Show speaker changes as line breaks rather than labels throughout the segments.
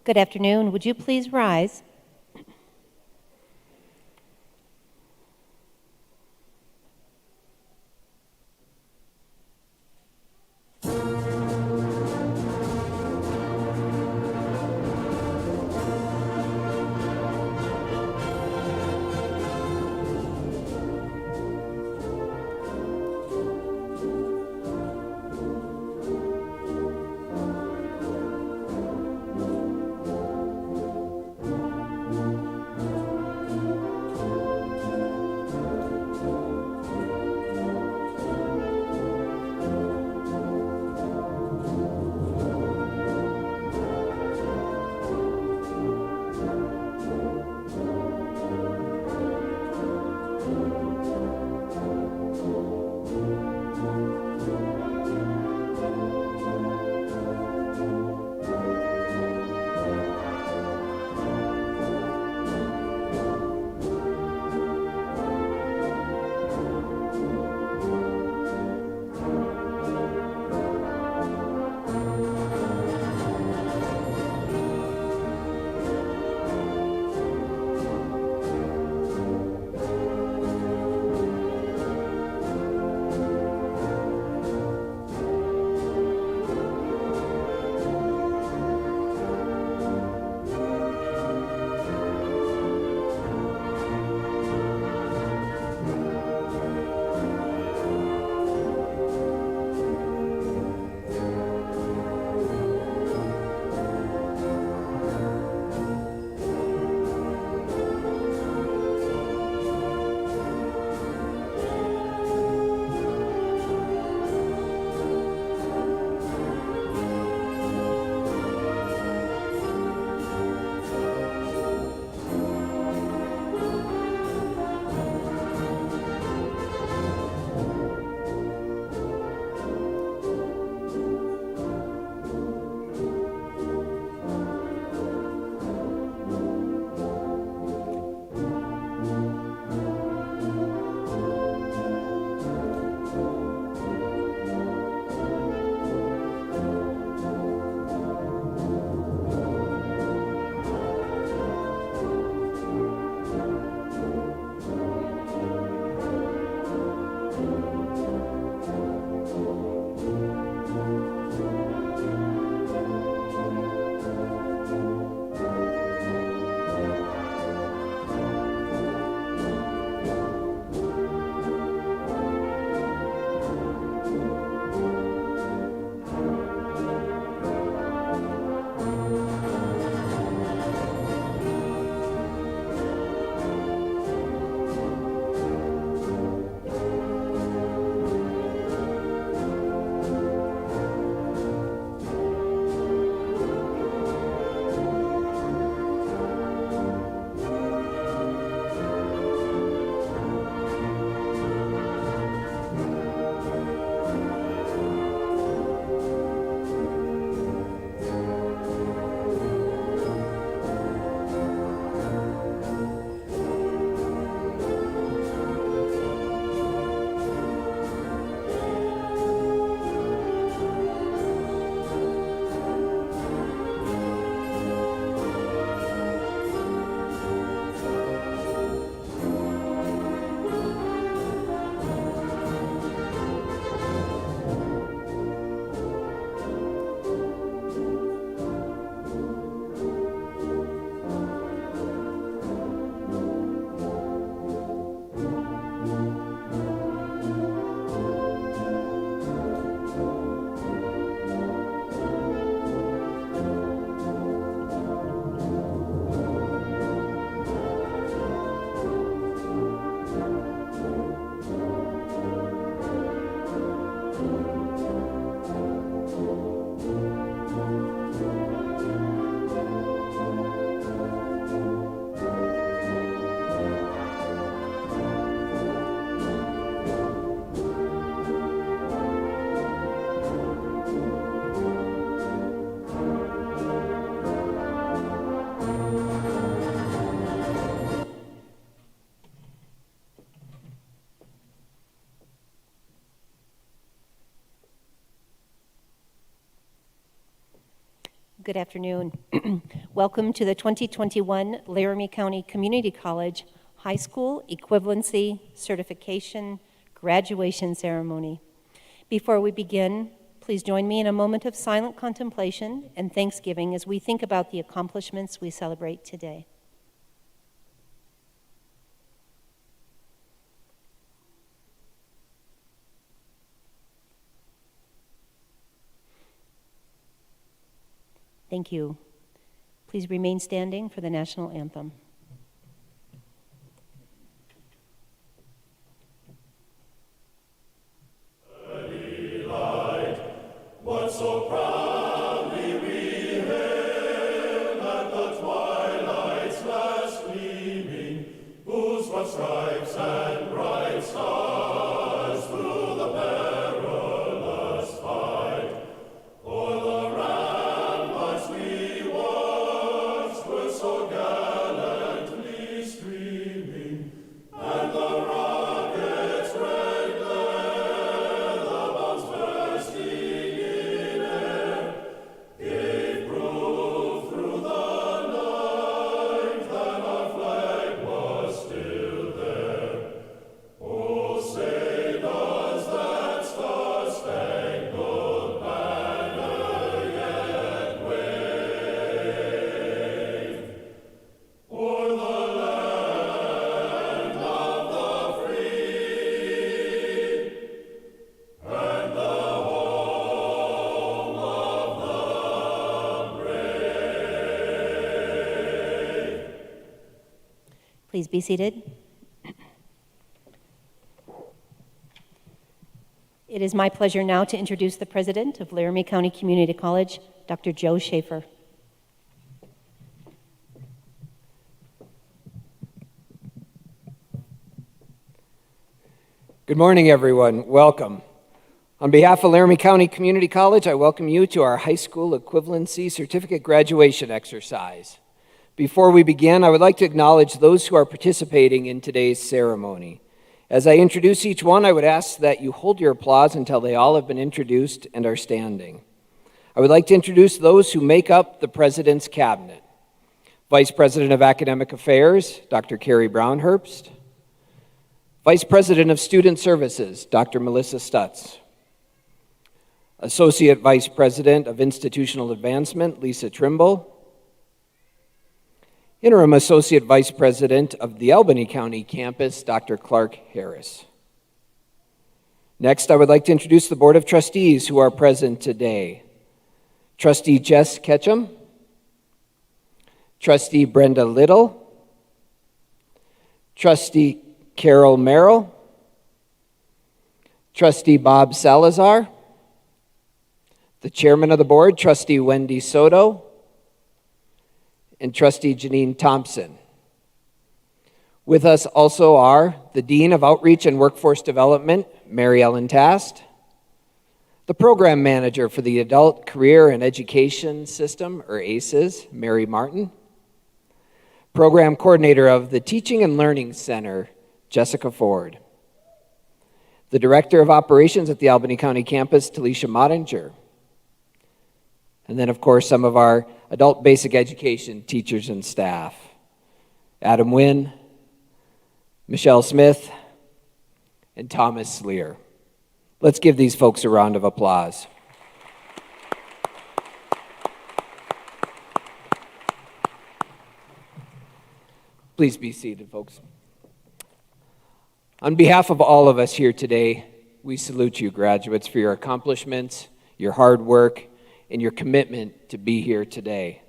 Good afternoon. Would you please rise? Good afternoon. Welcome to the 2021 Laramie County Community College High School Equivalency Certification Graduation Ceremony. Before we begin, please join me in a moment of silent contemplation and thanksgiving as we think about the accomplishments we celebrate today. Thank you. Please remain standing for the national anthem.
What so proudly we hailed at the twilight's last gleaming, whose broad stripes and bright stars through the perilous fight o'er the ramparts we watched were so gallantly streaming, and the rockets' red glare, the bombs bursting in air, gave proof through the night that our flag was still there. Oh, say does that star-spangled banner yet wave o'er the land of the free and the home of the brave?
Please be seated. It is my pleasure now to introduce the president of Laramie County Community College, Dr. Joe Schaefer.
Good morning, everyone. Welcome. On behalf of Laramie County Community College, I welcome you to our high school equivalency certificate graduation exercise. Before we begin, I would like to acknowledge those who are participating in today's ceremony. As I introduce each one, I would ask that you hold your applause until they all have been introduced and are standing. I would like to introduce those who make up the President's Cabinet. Vice President of Academic Affairs, Dr. Carrie Brownherbst. Vice President of Student Services, Dr. Melissa Stutz. Associate Vice President of Institutional Advancement, Lisa Trimble. Interim Associate Vice President of the Albany County Campus, Dr. Clark Harris. Next, I would like to introduce the Board of Trustees who are present today. Trustee Jess Ketchum, Trustee Brenda Little, Trustee Carol Merrill, Trustee Bob Salazar, the Chairman of the Board, Trustee Wendy Soto, and Trustee Janine Thompson. With us also are the Dean of Outreach and Workforce Development, Mary Ellen Tast, the Program Manager for the Adult Career and Education System, or ACES, Mary Martin, Program Coordinator of the Teaching and Learning Center, Jessica Ford, the Director of Operations at the Albany County Campus, Talisha Mottinger, and then, of course, some of our adult basic education teachers and staff, Adam Wynn, Michelle Smith, and Thomas Sleer. Let's give these folks a round of applause. Please be seated, folks. On behalf of all of us here today, we salute you, graduates, for your accomplishments, your hard work, and your commitment to be here today.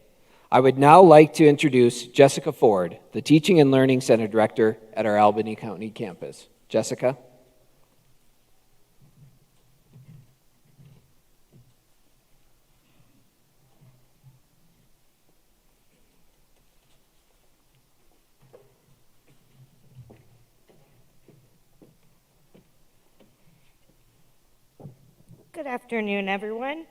I would now like to introduce Jessica Ford, the Teaching and Learning Center Director at our Albany County campus. Jessica?
Good afternoon, everyone.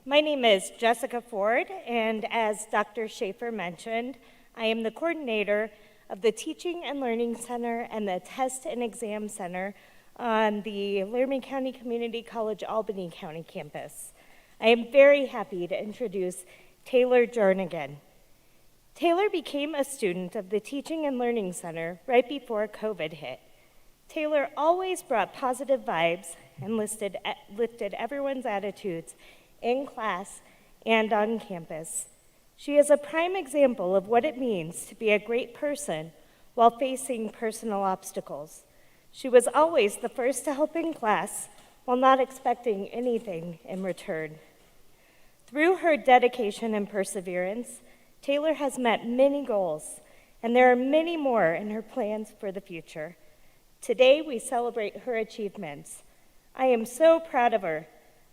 My name is Jessica Ford, and as Dr. Schaefer mentioned, I am the coordinator of the Teaching and Learning Center and the Test and Exam Center on the Laramie County Community College Albany County campus. I am very happy to introduce Taylor Jernigan. Taylor became a student of the Teaching and Learning Center right before COVID hit. Taylor always brought positive vibes and lifted everyone's attitudes in class and on campus. She is a prime example of what it means to be a great person while facing personal obstacles. She was always the first to help in class while not expecting anything in return. Through her dedication and perseverance, Taylor has met many goals, and there are many more in her plans for the future. Today, we celebrate her achievements. I am so proud of her.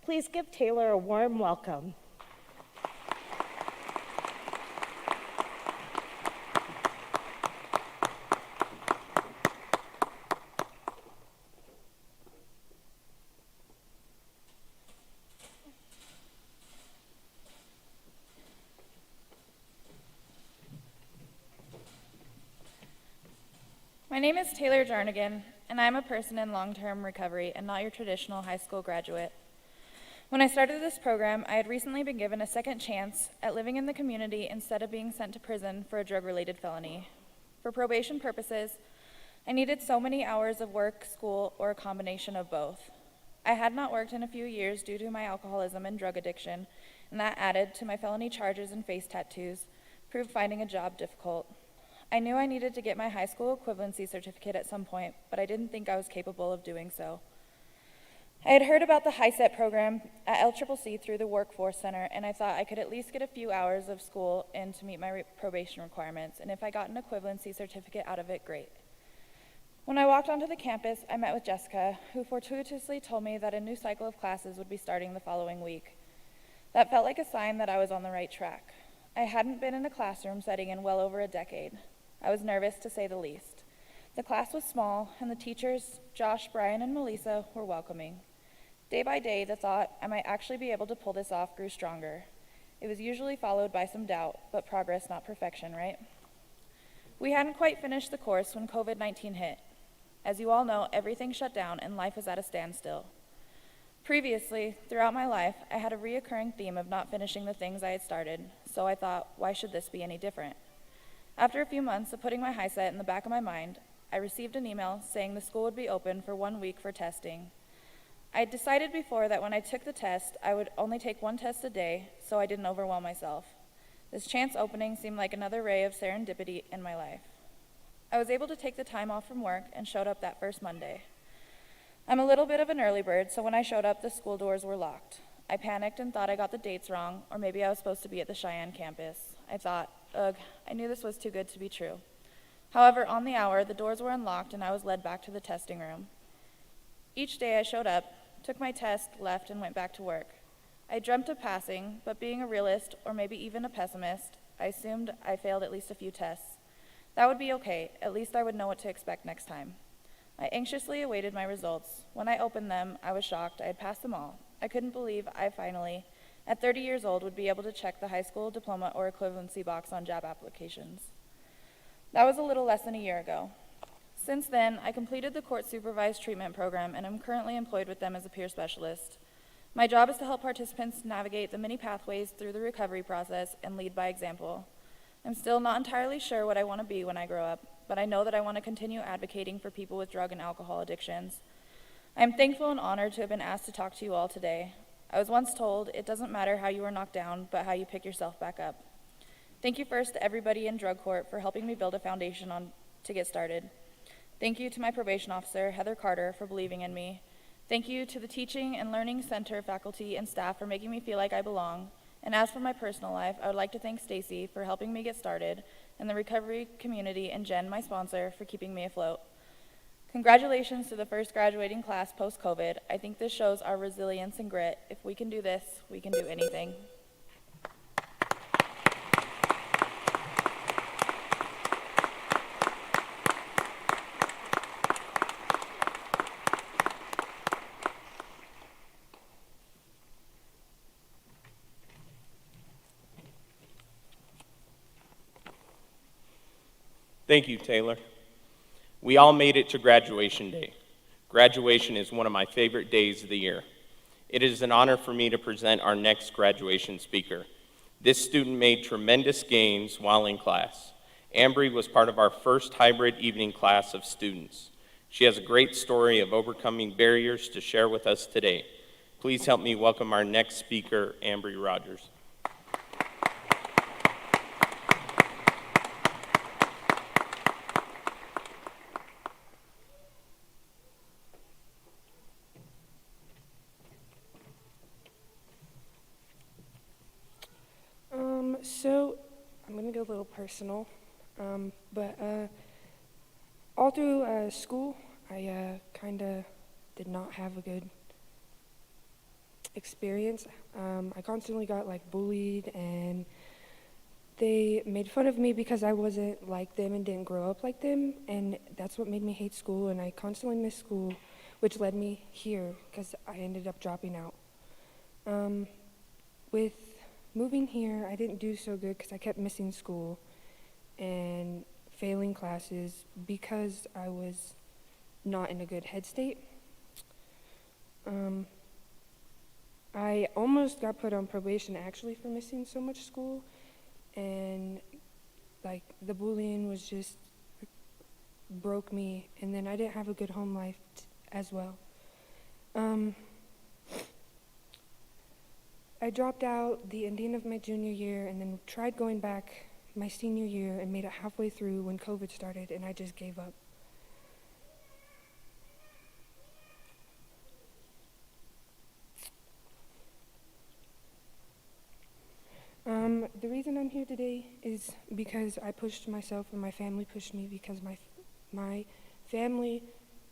Please give Taylor a warm welcome.
My name is Taylor Jernigan, and I'm a person in long-term recovery and not your traditional high school graduate. When I started this program, I had recently been given a second chance at living in the community instead of being sent to prison for a drug-related felony. For probation purposes, I needed so many hours of work, school, or a combination of both. I had not worked in a few years due to my alcoholism and drug addiction, and that added to my felony charges and face tattoos, proved finding a job difficult. I knew I needed to get my high school equivalency certificate at some point, but I didn't think I was capable of doing so. I had heard about the HiSET program at LCCC through the Workforce Center, and I thought I could at least get a few hours of school in to meet my probation requirements, and if I got an equivalency certificate out of it, great. When I walked onto the campus, I met with Jessica, who fortuitously told me that a new cycle of classes would be starting the following week. That felt like a sign that I was on the right track. I hadn't been in a classroom setting in well over a decade. I was nervous, to say the least. The class was small, and the teachers, Josh, Brian, and Melissa, were welcoming. Day by day, the thought I might actually be able to pull this off grew stronger. It was usually followed by some doubt, but progress, not perfection, right? We hadn't quite finished the course when COVID-19 hit. As you all know, everything shut down, and life was at a standstill. Previously, throughout my life, I had a reoccurring theme of not finishing the things I had started, so I thought, why should this be any different? After a few months of putting my HiSET in the back of my mind, I received an email saying the school would be open for 1 week for testing. I had decided before that when I took the test, I would only take one test a day, so I didn't overwhelm myself. This chance opening seemed like another ray of serendipity in my life. I was able to take the time off from work and showed up that first Monday. I'm a little bit of an early bird, so when I showed up, the school doors were locked. I panicked and thought I got the dates wrong, or maybe I was supposed to be at the Cheyenne campus. I thought, ugh, I knew this was too good to be true. However, on the hour, the doors were unlocked and I was led back to the testing room. Each day I showed up, took my test, left, and went back to work. I dreamt of passing, but being a realist, or maybe even a pessimist, I assumed I failed at least a few tests. That would be okay, at least I would know what to expect next time. I anxiously awaited my results. When I opened them, I was shocked I had passed them all. I couldn't believe I finally, at 30 years old, would be able to check the high school diploma or equivalency box on job applications. That was a little less than a year ago. Since then, I completed the court-supervised treatment program and am currently employed with them as a peer specialist. My job is to help participants navigate the many pathways through the recovery process and lead by example. I'm still not entirely sure what I want to be when I grow up, but I know that I want to continue advocating for people with drug and alcohol addictions. I am thankful and honored to have been asked to talk to you all today. I was once told it doesn't matter how you were knocked down, but how you pick yourself back up. Thank you first to everybody in drug court for helping me build a foundation to get started. Thank you to my probation officer, Heather Carter, for believing in me. Thank you to the Teaching and Learning Center faculty and staff for making me feel like I belong. And as for my personal life, I would like to thank Stacy for helping me get started, and the recovery community and Jen, my sponsor, for keeping me afloat. Congratulations to the first graduating class post-COVID. I think this shows our resilience and grit. If we can do this, we can do anything.
Thank you, Taylor. We all made it to graduation day. Graduation is one of my favorite days of the year. It is an honor for me to present our next graduation speaker. This student made tremendous gains while in class. Ambry was part of our first hybrid evening class of students. She has a great story of overcoming barriers to share with us today. Please help me welcome our next speaker, Ambry Rogers.
So I'm gonna go a little personal, but all through school, I kind of did not have a good experience. I constantly got like bullied, and they made fun of me because I wasn't like them and didn't grow up like them, and that's what made me hate school, and I constantly missed school, which led me here because I ended up dropping out. With moving here, I didn't do so good because I kept missing school and failing classes because I was not in a good head state. I almost got put on probation actually for missing so much school, and like the bullying was just broke me, and then I didn't have a good home life as well. I dropped out the ending of my junior year and then tried going back my senior year and made it halfway through when COVID started, and I just gave up. The reason I'm here today is because I pushed myself and my family pushed me, because my family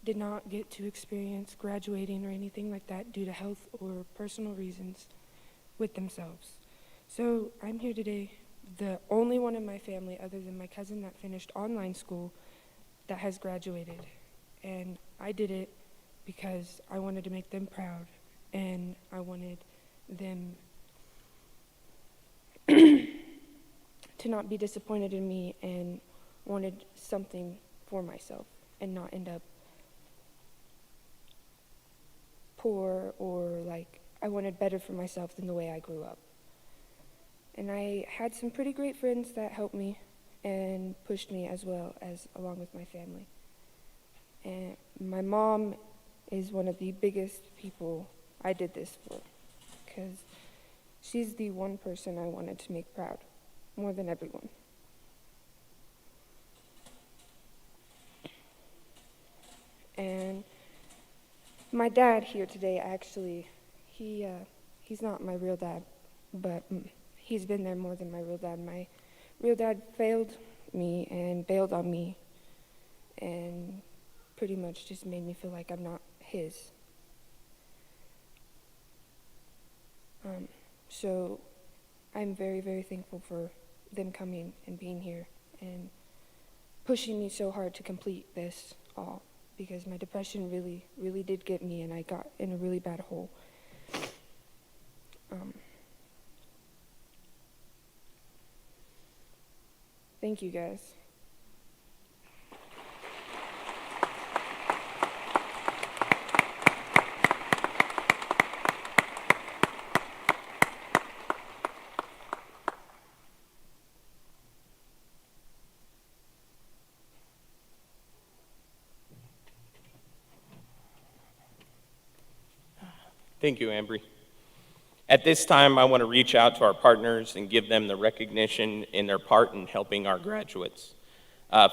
did not get to experience graduating or anything like that due to health or personal reasons with themselves. So I'm here today, the only one in my family other than my cousin that finished online school that has graduated. And I did it because I wanted to make them proud, and I wanted them to not be disappointed in me, and wanted something for myself and not end up poor, or like I wanted better for myself than the way I grew up. And I had some pretty great friends that helped me and pushed me as well as along with my family. And my mom is one of the biggest people I did this for, because she's the one person I wanted to make proud more than everyone. And my dad here today, actually, he's not my real dad, but he's been there more than my real dad. My real dad failed me and bailed on me and pretty much just made me feel like I'm not his. So I'm very, very thankful for them coming and being here and pushing me so hard to complete this all, because my depression really, really did get me, and I got in a really bad hole. Thank you, guys.
Thank you, Ambry. At this time, I want to reach out to our partners and give them the recognition in their part in helping our graduates.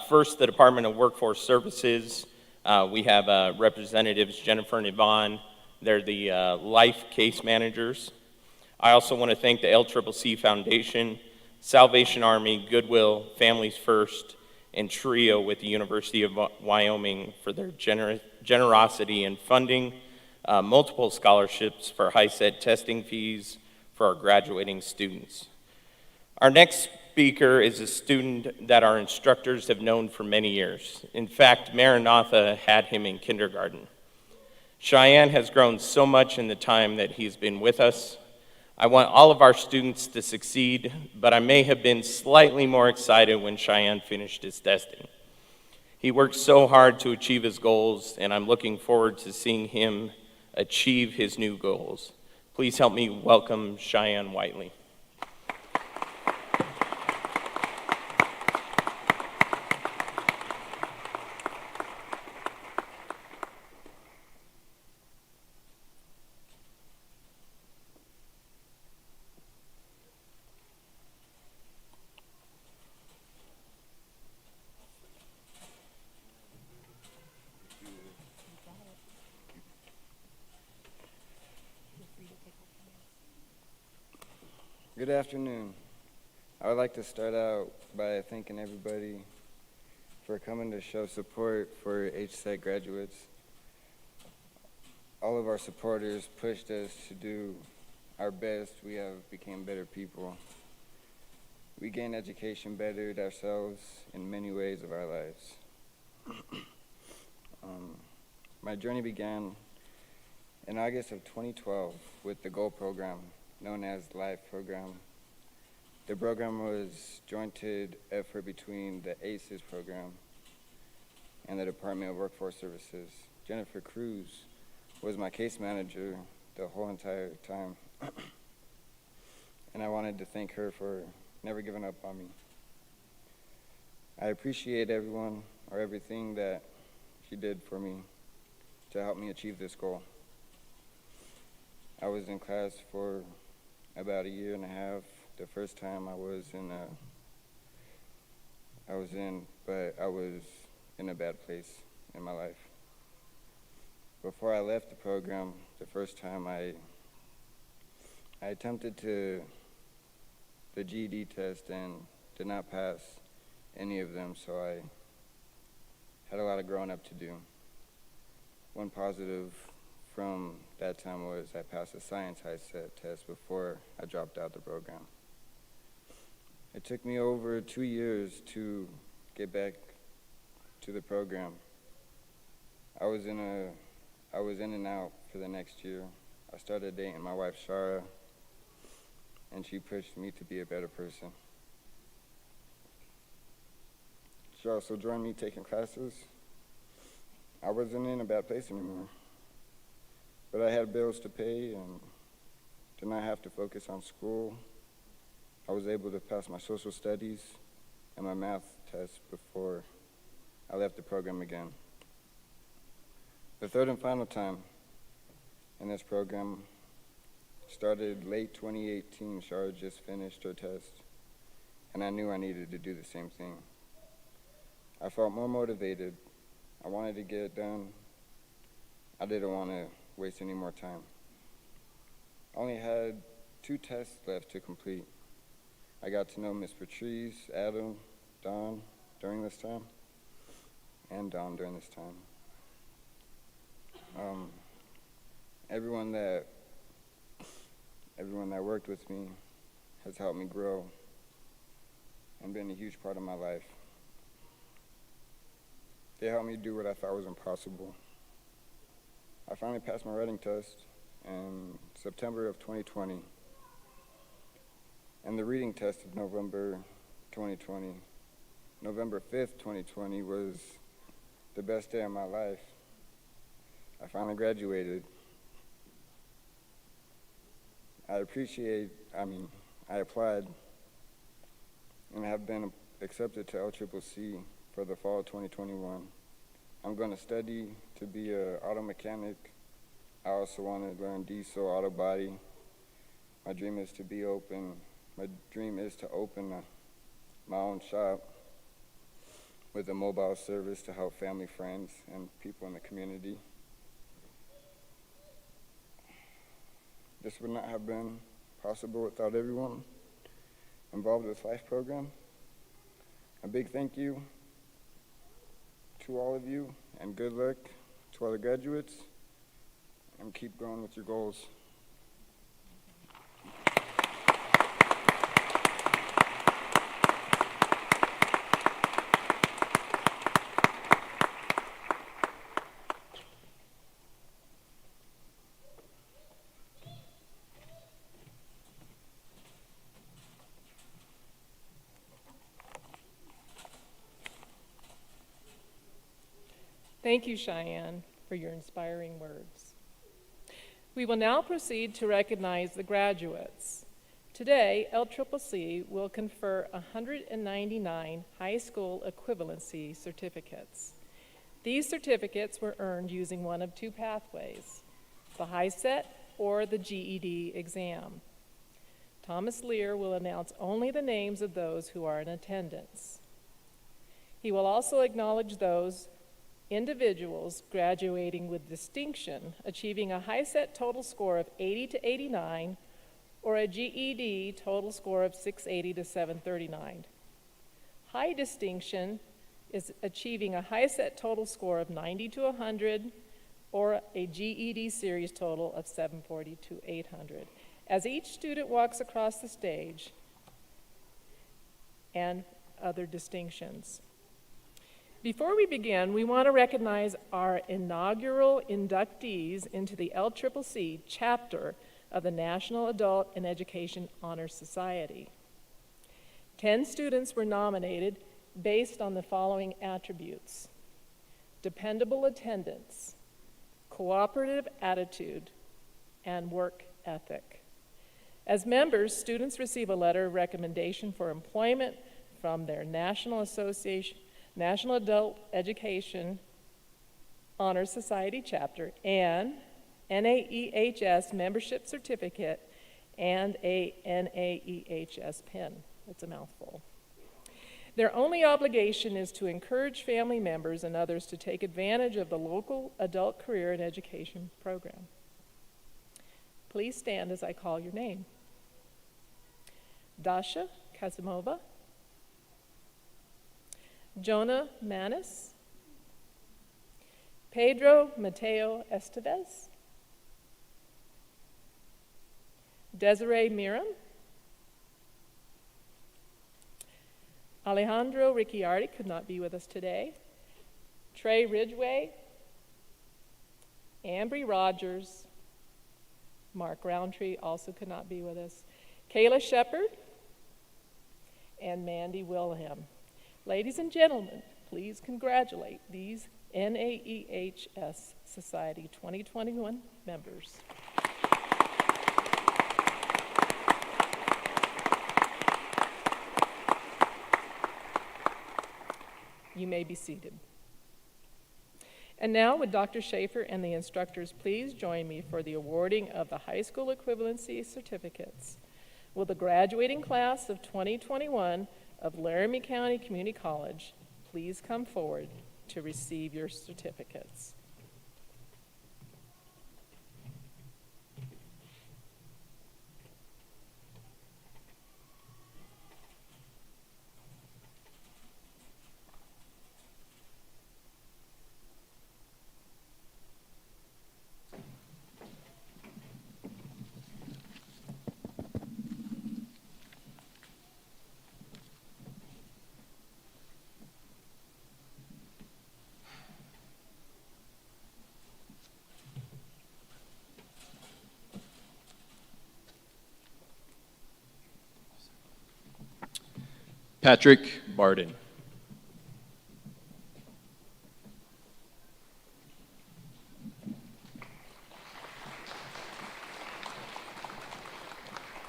First, the Department of Workforce Services. We have representatives Jennifer and Yvonne. They're the life case managers. I also want to thank the LCCC Foundation, Salvation Army, Goodwill, Families First, and TRIO with the University of Wyoming for their generosity in funding multiple scholarships for HiSET testing fees for our graduating students. Our next speaker is a student that our instructors have known for many years. In fact, Maranatha had him in kindergarten. Cheyenne has grown so much in the time that he's been with us. I want all of our students to succeed, but I may have been slightly more excited when Cheyenne finished his testing. He worked so hard to achieve his goals, and I'm looking forward to seeing him achieve his new goals. Please help me welcome Cheyenne Whiteley.
Good afternoon. I would like to start out by thanking everybody for coming to show support for HSEC graduates. All of our supporters pushed us to do our best. We have become better people. We gained education, bettered ourselves in many ways of our lives. My journey began in August of 2012 with the GOAL program, known as the LIFE program. The program was jointed effort between the ACES program and the Department of Workforce Services. Jennifer Cruz was my case manager the whole entire time, and I wanted to thank her for never giving up on me. I appreciate everyone or everything that she did for me to help me achieve this goal. I was in class for about a year and a half. The first time I was in a bad place in my life. Before I left the program, the first time I attempted the GED test and did not pass any of them, so I had a lot of growing up to do. One positive from that time was I passed a science high-set test before I dropped out the program. It took me over 2 years to get back to the program. I was in and out for the next year. I started dating my wife, Shara, and she pushed me to be a better person. She also joined me taking classes. I wasn't in a bad place anymore, but I had bills to pay and did not have to focus on school. I was able to pass my social studies and my math test before I left the program again. The third and final time in this program started late 2018. Shara just finished her test, and I knew I needed to do the same thing. I felt more motivated. I wanted to get it done. I didn't want to waste any more time. I only had 2 tests left to complete. I got to know Miss Patrice, Adam, Don during this time, and Don during this time. Everyone that worked with me has helped me grow and been a huge part of my life. They helped me do what I thought was impossible. I finally passed my writing test in September of 2020, and the reading test of November 2020. November 5th, 2020 was the best day of my life. I finally graduated. I applied and have been accepted to LCCC for the fall of 2021. I'm going to study to be an auto mechanic. I also want to learn diesel, auto body. My dream is to open my own shop with a mobile service to help family, friends, and people in the community. This would not have been possible without everyone involved with LIFE program. A big thank you to all of you, and good luck to all the graduates, and keep going with your goals.
Thank you, Cheyenne, for your inspiring words. We will now proceed to recognize the graduates. Today, LCCC will confer 199 high school equivalency certificates. These certificates were earned using one of 2 pathways, the HiSET or the GED exam. Thomas Lear will announce only the names of those who are in attendance. He will also acknowledge those individuals graduating with distinction, achieving a HiSET total score of 80 to 89, or a GED total score of 680 to 739. High distinction is achieving a high set total score of 90 to 100, or a GED series total of 740 to 800. As each student walks across the stage, and other distinctions. Before we begin, we want to recognize our inaugural inductees into the LCCC chapter of the National Adult and Education Honor Society. 10 students were nominated based on the following attributes: dependable attendance, cooperative attitude, and work ethic. As members, students receive a letter of recommendation for employment from their National Adult Education Honor Society chapter and NAEHS membership certificate and a NAEHS pin. It's a mouthful. Their only obligation is to encourage family members and others to take advantage of the local adult career and education program. Please stand as I call your name. Dasha Kazimova, Jonah Manis, Pedro Mateo Estevez, Desiree Miram, Alejandro Ricciardi could not be with us today, Trey Ridgway, Ambry Rogers, Mark Roundtree also could not be with us, Kayla Shepard, and Mandy Wilhelm. Ladies and gentlemen, please congratulate these NAEHS Society 2021 members. You may be seated. And now, would Dr. Schaefer and the instructors please join me for the awarding of the high school equivalency certificates? Will the graduating class of 2021 of Laramie County Community College please come forward to receive your certificates?
Patrick Barden.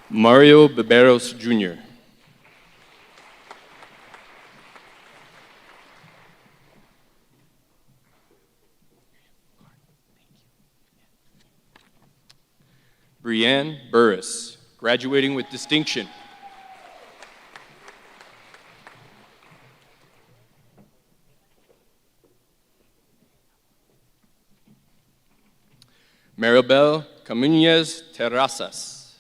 Mario Beberos Jr. Brianne Burris, graduating with distinction. Maribel Camuñez Terrazas.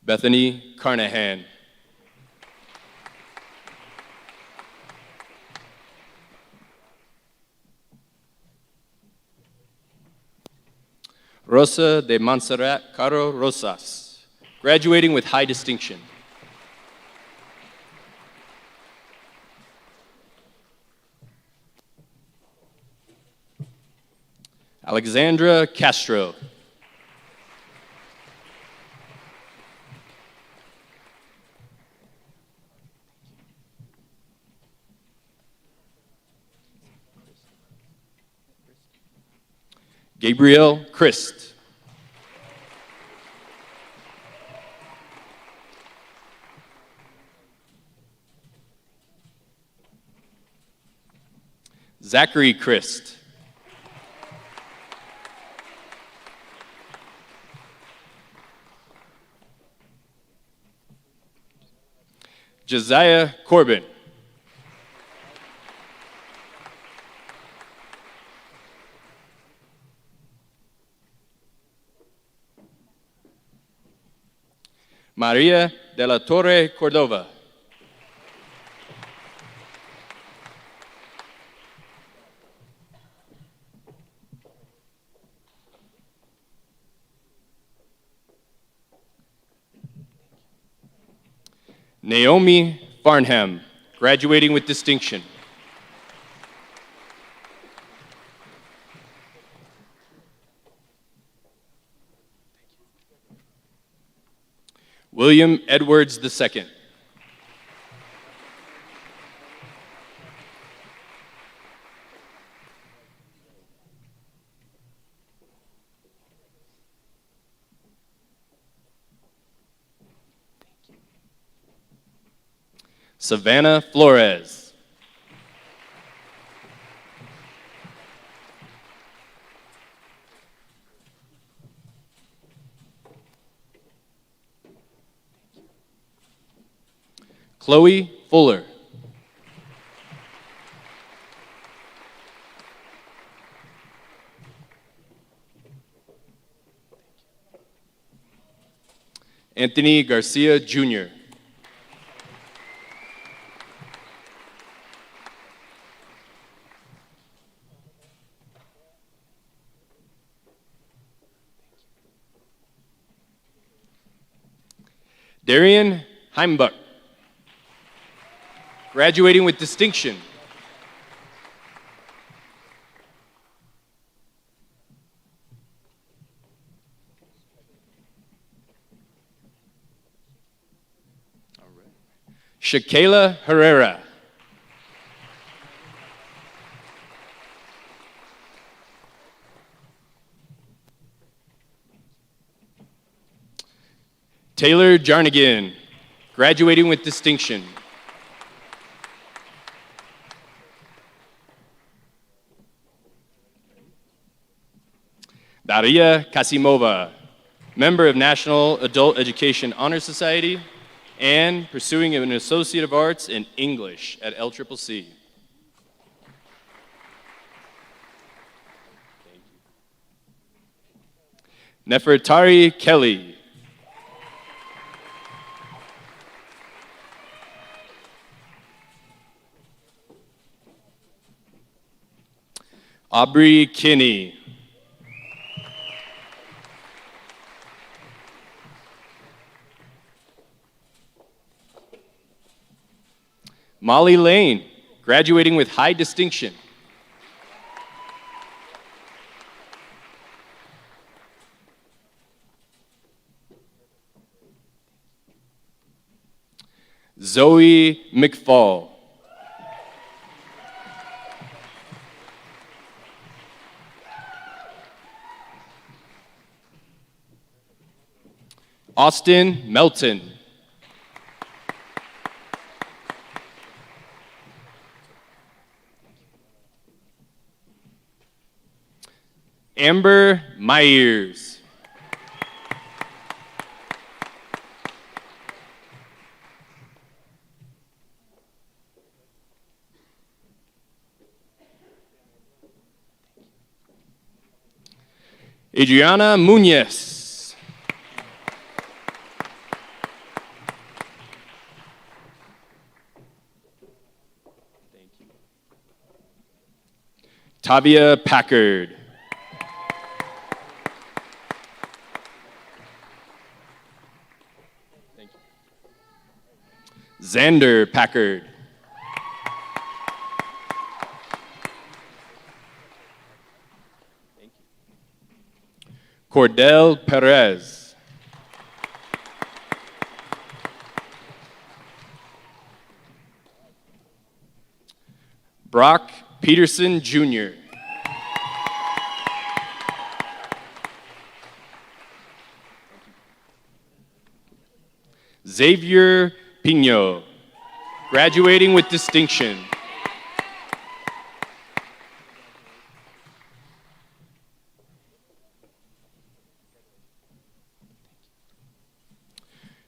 Bethany Carnahan. Rosa de Montserrat Caro Rosas, graduating with high distinction. Alexandra Castro. Gabriel Christ. Zachary Christ. Josiah Corbin. Maria de la Torre Cordova. Naomi Farnham, graduating with distinction. William Edwards II. Savannah Flores. Chloe Fuller. Anthony Garcia Jr. Darian Heimbuck, graduating with distinction. Shakayla Herrera. Taylor Jarnigan, graduating with distinction. Daria Kasimova, member of National Adult Education Honor Society and pursuing an Associate of Arts in English at LCCC. Nefertari Kelly. Aubrey Kinney. Molly Lane, graduating with high distinction. Zoe McFall. Austin Melton. Amber Myers. Adriana Muñez. Tavia Packard. Xander Packard. Cordell Perez. Brock Peterson Jr. Xavier Pino, graduating with distinction.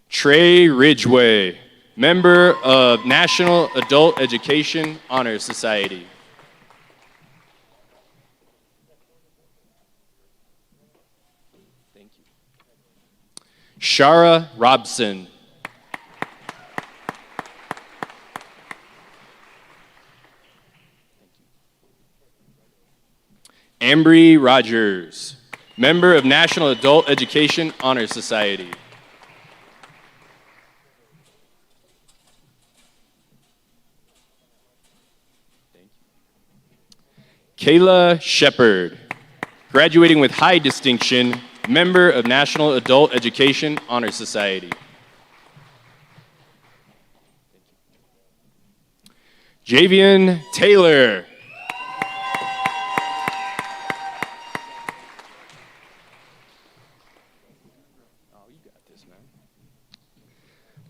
Trey Ridgway, member of National Adult Education Honor Society. Shara Robson. Ambry Rogers, member of National Adult Education Honor Society. Kayla Shepard, graduating with high distinction, member of National Adult Education Honor Society. Javian Taylor.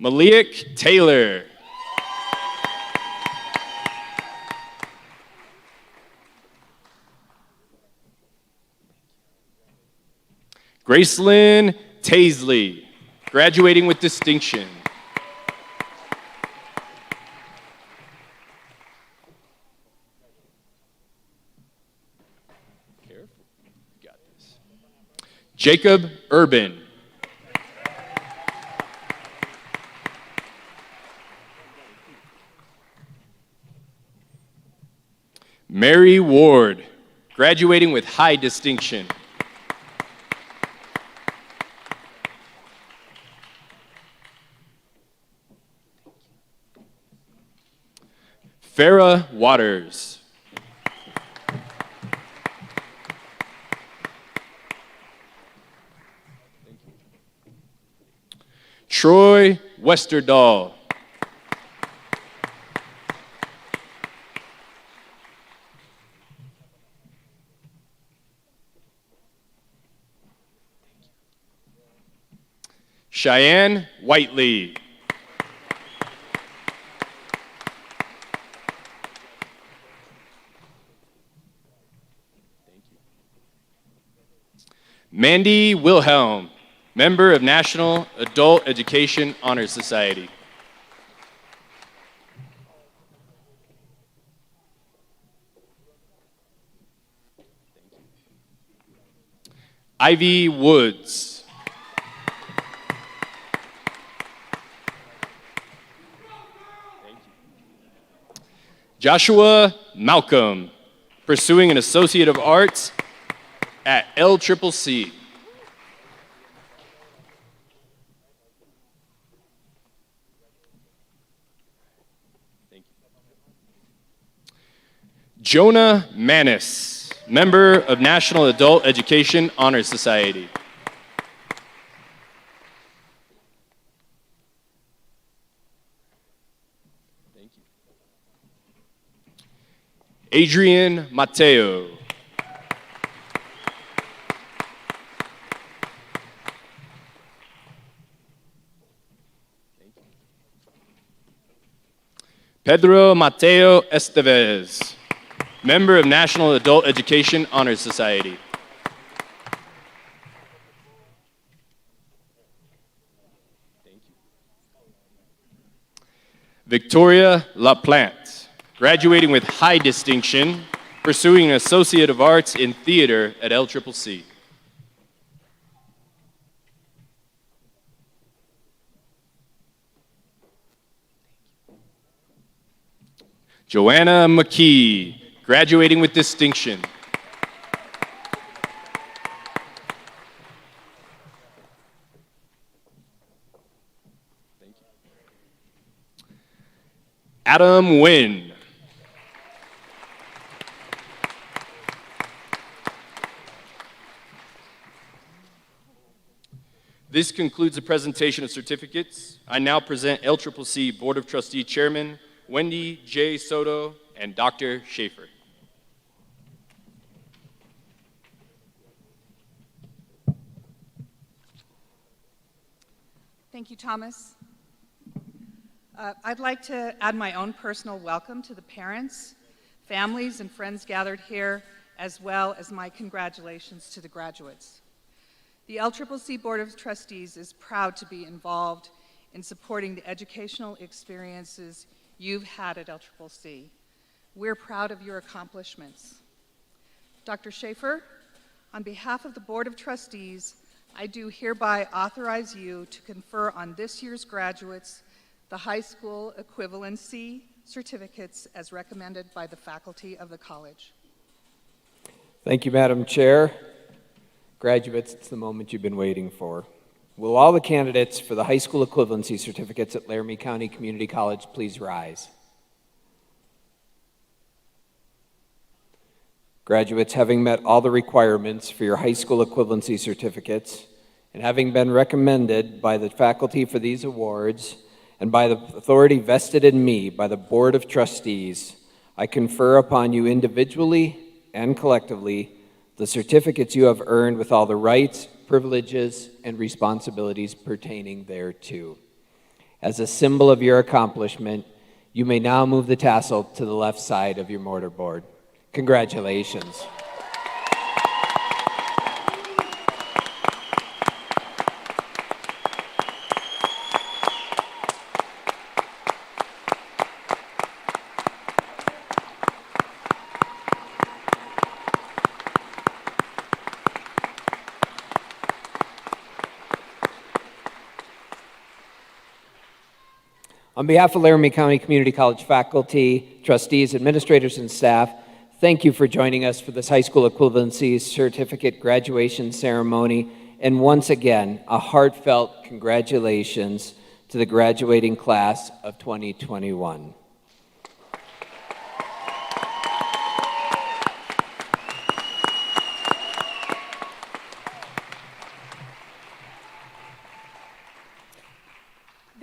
Maliak Taylor. Gracelyn Taisley, graduating with distinction. Careful, you got this. Jacob Urban. Mary Ward, graduating with high distinction. Farrah Waters. Troy Westerdahl. Cheyenne Whiteley. Mandy Wilhelm, member of National Adult Education Honor Society. Ivy Woods. Joshua Malcolm, pursuing an Associate of Arts at LCCC. Thank you. Jonah Manis, member of National Adult Education Honor Society. Thank you. Adrian Mateo. Pedro Mateo Estevez, member of National Adult Education Honor Society. Thank you. Victoria LaPlante, graduating with high distinction, pursuing an Associate of Arts in Theater at LCCC. Joanna McKee, graduating with distinction. Thank you. Adam Nguyen. This concludes the presentation of certificates. I now present LCCC Board of Trustee Chairman Wendy J. Soto and Dr. Schaefer.
Thank you, Thomas. I'd like to add my own personal welcome to the parents, families, and friends gathered here, as well as my congratulations to the graduates. The LCCC Board of Trustees is proud to be involved in supporting the educational experiences you've had at LCCC. We're proud of your accomplishments. Dr. Schaefer, on behalf of the Board of Trustees, I do hereby authorize you to confer on this year's graduates the high school equivalency certificates as recommended by the faculty of the college.
Thank you, Madam Chair. Graduates, it's the moment you've been waiting for. Will all the candidates for the high school equivalency certificates at Laramie County Community College please rise? Graduates, having met all the requirements for your high school equivalency certificates, and having been recommended by the faculty for these awards, and by the authority vested in me by the Board of Trustees, I confer upon you individually and collectively the certificates you have earned with all the rights, privileges, and responsibilities pertaining thereto. As a symbol of your accomplishment, you may now move the tassel to the left side of your mortarboard. Congratulations. On behalf of Laramie County Community College faculty, trustees, administrators, and staff, thank you for joining us for this high school equivalency certificate graduation ceremony. And once again, a heartfelt congratulations to the graduating class of 2021.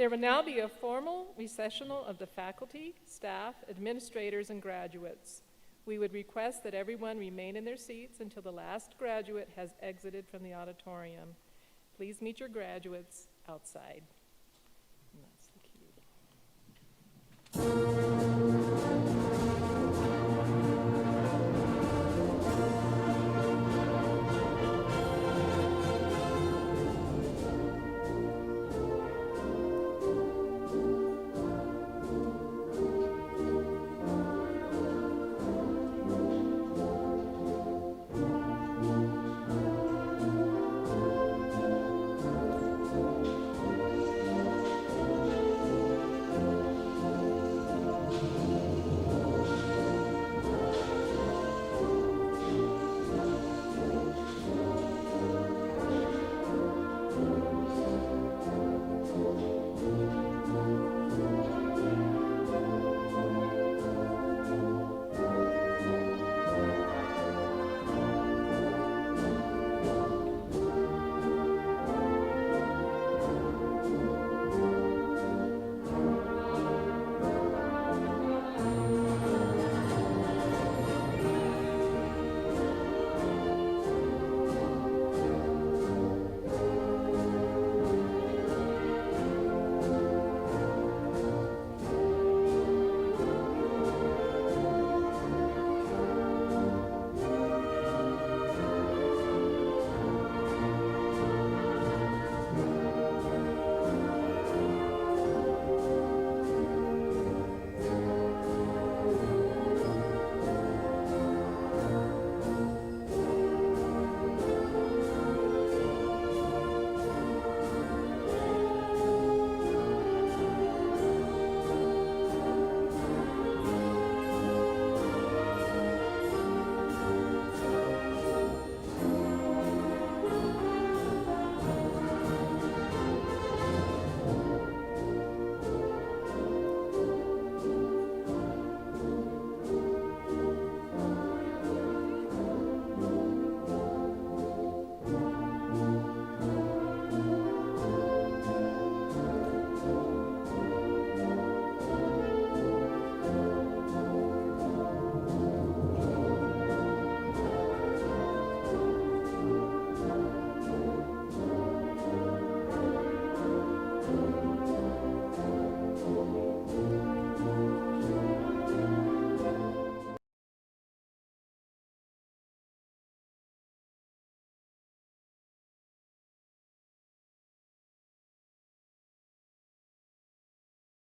There will now be a formal recessional of the faculty, staff, administrators, and graduates. We would request that everyone remain in their seats until the last graduate has exited from the auditorium. Please meet your graduates outside. And that's the cue.